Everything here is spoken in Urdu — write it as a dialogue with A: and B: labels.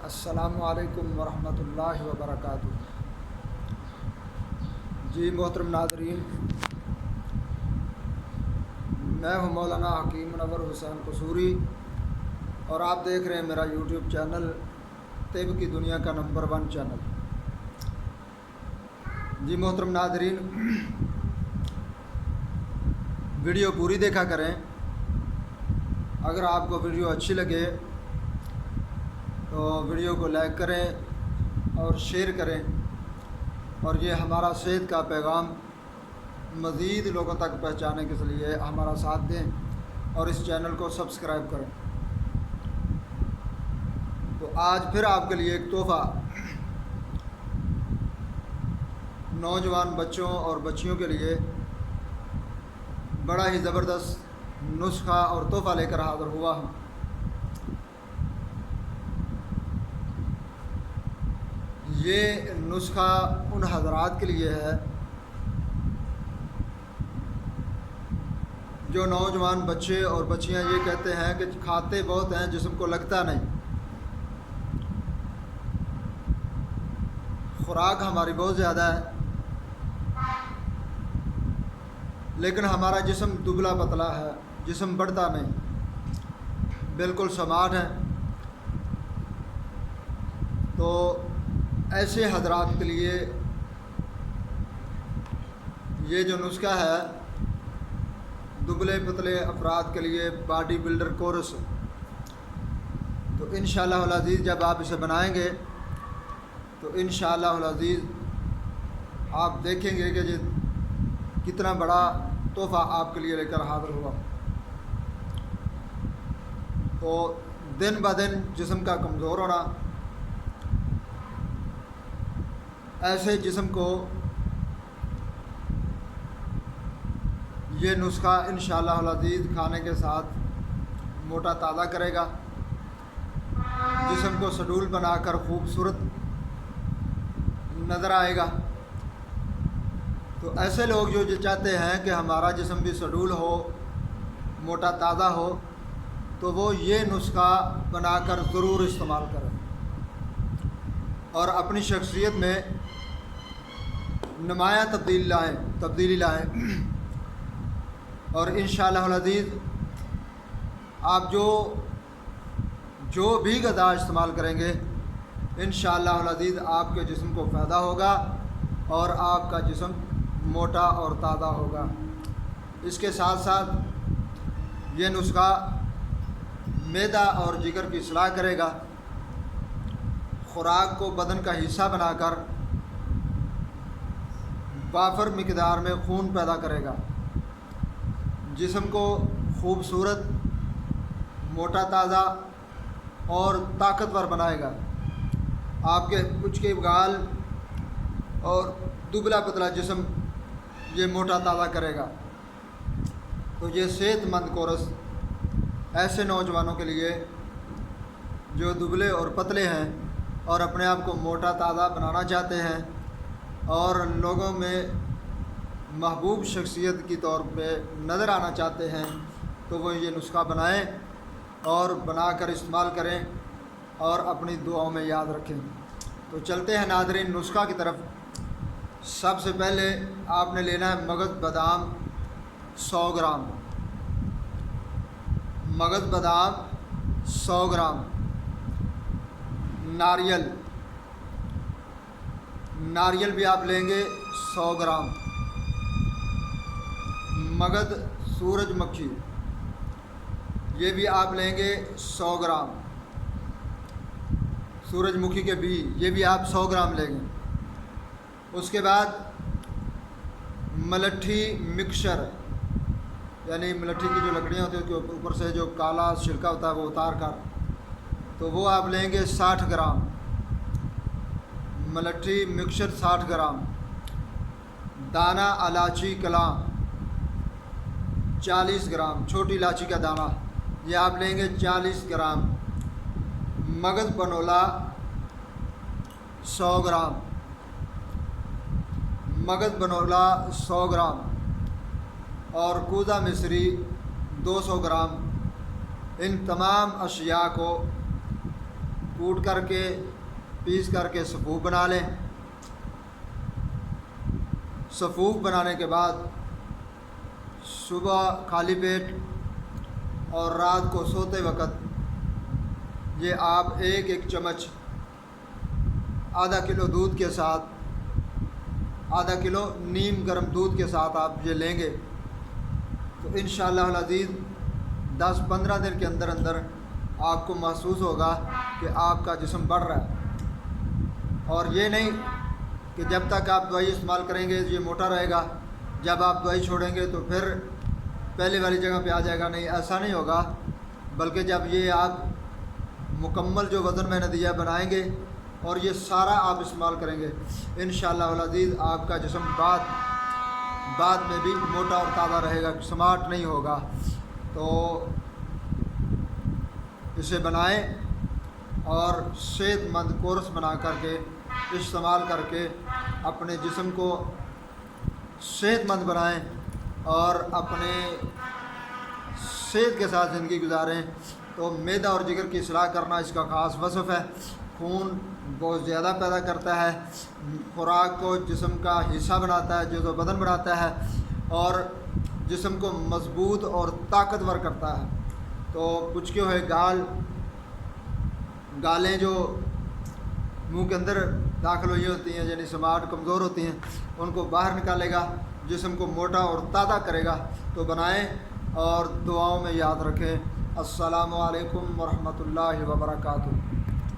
A: السلام علیکم ورحمۃ اللہ وبرکاتہ۔ جی محترم ناظرین، میں ہوں مولانا حکیم منور حسین قصوری اور آپ دیکھ رہے ہیں میرا یوٹیوب چینل طب کی دنیا کا نمبر 1 چینل۔ جی محترم ناظرین، ویڈیو پوری دیکھا کریں۔ اگر آپ کو ویڈیو اچھی لگے تو ویڈیو کو لائک کریں اور شیئر کریں، اور یہ ہمارا صحت کا پیغام مزید لوگوں تک پہنچانے کے لیے ہمارا ساتھ دیں اور اس چینل کو سبسکرائب کریں۔ تو آج پھر آپ کے لیے ایک تحفہ نوجوان بچوں اور بچیوں کے لیے بڑا ہی زبردست نسخہ اور تحفہ لے کر حاضر ہوا ہوں۔ یہ نسخہ ان حضرات کے لیے ہے جو نوجوان بچے اور بچیاں یہ کہتے ہیں کہ کھاتے بہت ہیں، جسم کو لگتا نہیں۔ خوراک ہماری بہت زیادہ ہے لیکن ہمارا جسم دبلا پتلا ہے، جسم بڑھتا نہیں، بالکل سماٹ ہے۔ تو ایسے حضرات کے لیے یہ جو نسخہ ہے، دبلے پتلے افراد کے لیے باڈی بلڈر کورس، تو انشاءاللہ العزیز جب آپ اسے بنائیں گے تو انشاءاللہ العزیز آپ دیکھیں گے کہ یہ کتنا بڑا تحفہ آپ کے لیے لے کر حاضر ہوا۔ تو دن بہ دن جسم کا کمزور ہونا، ایسے جسم کو یہ نسخہ انشاءاللہ العزیز کھانے کے ساتھ موٹا تازہ کرے گا، جسم کو سڈول بنا کر خوبصورت نظر آئے گا۔ تو ایسے لوگ جو چاہتے ہیں کہ ہمارا جسم بھی سڈول ہو، موٹا تازہ ہو، تو وہ یہ نسخہ بنا کر ضرور استعمال کریں اور اپنی شخصیت میں نمایاں تبدیلی لائیں اور انشاءاللہ العزیز آپ جو بھی غذا استعمال کریں گے انشاءاللہ العزیز آپ کے جسم کو فائدہ ہوگا اور آپ کا جسم موٹا اور تازہ ہوگا۔ اس کے ساتھ ساتھ یہ نسخہ معدہ اور جگر کی اصلاح کرے گا، خوراک کو بدن کا حصہ بنا کر وافر مقدار میں خون پیدا کرے گا، جسم کو خوبصورت، موٹا تازہ اور طاقتور بنائے گا۔ آپ کے کچھ کے گال اور دبلا پتلا جسم یہ موٹا تازہ کرے گا۔ تو یہ صحت مند کورس ایسے نوجوانوں کے لیے جو دبلے اور پتلے ہیں اور اپنے آپ کو موٹا تازہ بنانا چاہتے ہیں اور لوگوں میں محبوب شخصیت کی طور پہ نظر آنا چاہتے ہیں، تو وہ یہ نسخہ بنائیں اور بنا کر استعمال کریں اور اپنی دعاؤں میں یاد رکھیں۔ تو چلتے ہیں ناظرین نسخہ کی طرف۔ سب سے پہلے آپ نے لینا ہے مغز بادام 100 گرام، مغز بادام 100 گرام، ناریل بھی آپ لیں گے 100 گرام، مگد سورج مکھی یہ بھی آپ لیں گے 100 گرام، سورج مکھی کے بیج یہ بھی آپ 100 گرام لیں گے۔ اس کے بعد ملٹھی مکسچر، یعنی ملٹھی کی جو لکڑیاں ہوتی ہیں اس کے اوپر سے جو کالا چھلکا ہوتا ہے وہ اتار کر، تو وہ آپ لیں گے 60 گرام، ملٹھی مکسچر 60 گرام، دانہ الائچی کلاں 40 گرام، چھوٹی الائچی کا دانہ یہ آپ لیں گے 40 گرام، مغز پنولا 100 گرام، مغز بنولا 100 گرام اور کوزہ مصری 200 گرام۔ ان تمام اشیاء کو کوٹ کر کے پیس کر کے صفوف بنا لیں۔ صفوف بنانے کے بعد صبح خالی پیٹ اور رات کو سوتے وقت یہ آپ ایک ایک چمچ آدھا کلو دودھ کے ساتھ، آدھا کلو نیم گرم دودھ کے ساتھ آپ یہ لیں گے تو انشاءاللہ العزیز 10-15 دن کے اندر اندر آپ کو محسوس ہوگا کہ آپ کا جسم بڑھ رہا ہے۔ اور یہ نہیں کہ جب تک آپ دوائی استعمال کریں گے یہ موٹا رہے گا، جب آپ دوائی چھوڑیں گے تو پھر پہلے والی جگہ پہ آ جائے گا، نہیں ایسا نہیں ہوگا، بلکہ جب یہ آپ مکمل جو وزن میں نے دیا بنائیں گے اور یہ سارا آپ استعمال کریں گے انشاءاللہ العزیز آپ کا جسم بعد میں بھی موٹا اور تازہ رہے گا، سمارٹ نہیں ہوگا۔ تو اسے بنائیں اور صحت مند کورس بنا کر کے استعمال کر کے اپنے جسم کو صحت مند بنائیں اور اپنے صحت کے ساتھ زندگی گزاریں۔ تو معدہ اور جگر کی اصلاح کرنا اس کا خاص وصف ہے۔ خون بہت زیادہ پیدا کرتا ہے، خوراک کو جسم کا حصہ بناتا ہے، جو بدن بناتا ہے اور جسم کو مضبوط اور طاقتور کرتا ہے۔ تو کچھ ہوئے گالیں جو منہ کے اندر داخل ہوئی ہوتی ہیں، یعنی سماعت کمزور ہوتی ہیں، ان کو باہر نکالے گا، جسم کو موٹا اور تازہ کرے گا۔ تو بنائیں اور دعاؤں میں یاد رکھیں۔ السلام علیکم ورحمۃ اللہ وبرکاتہ۔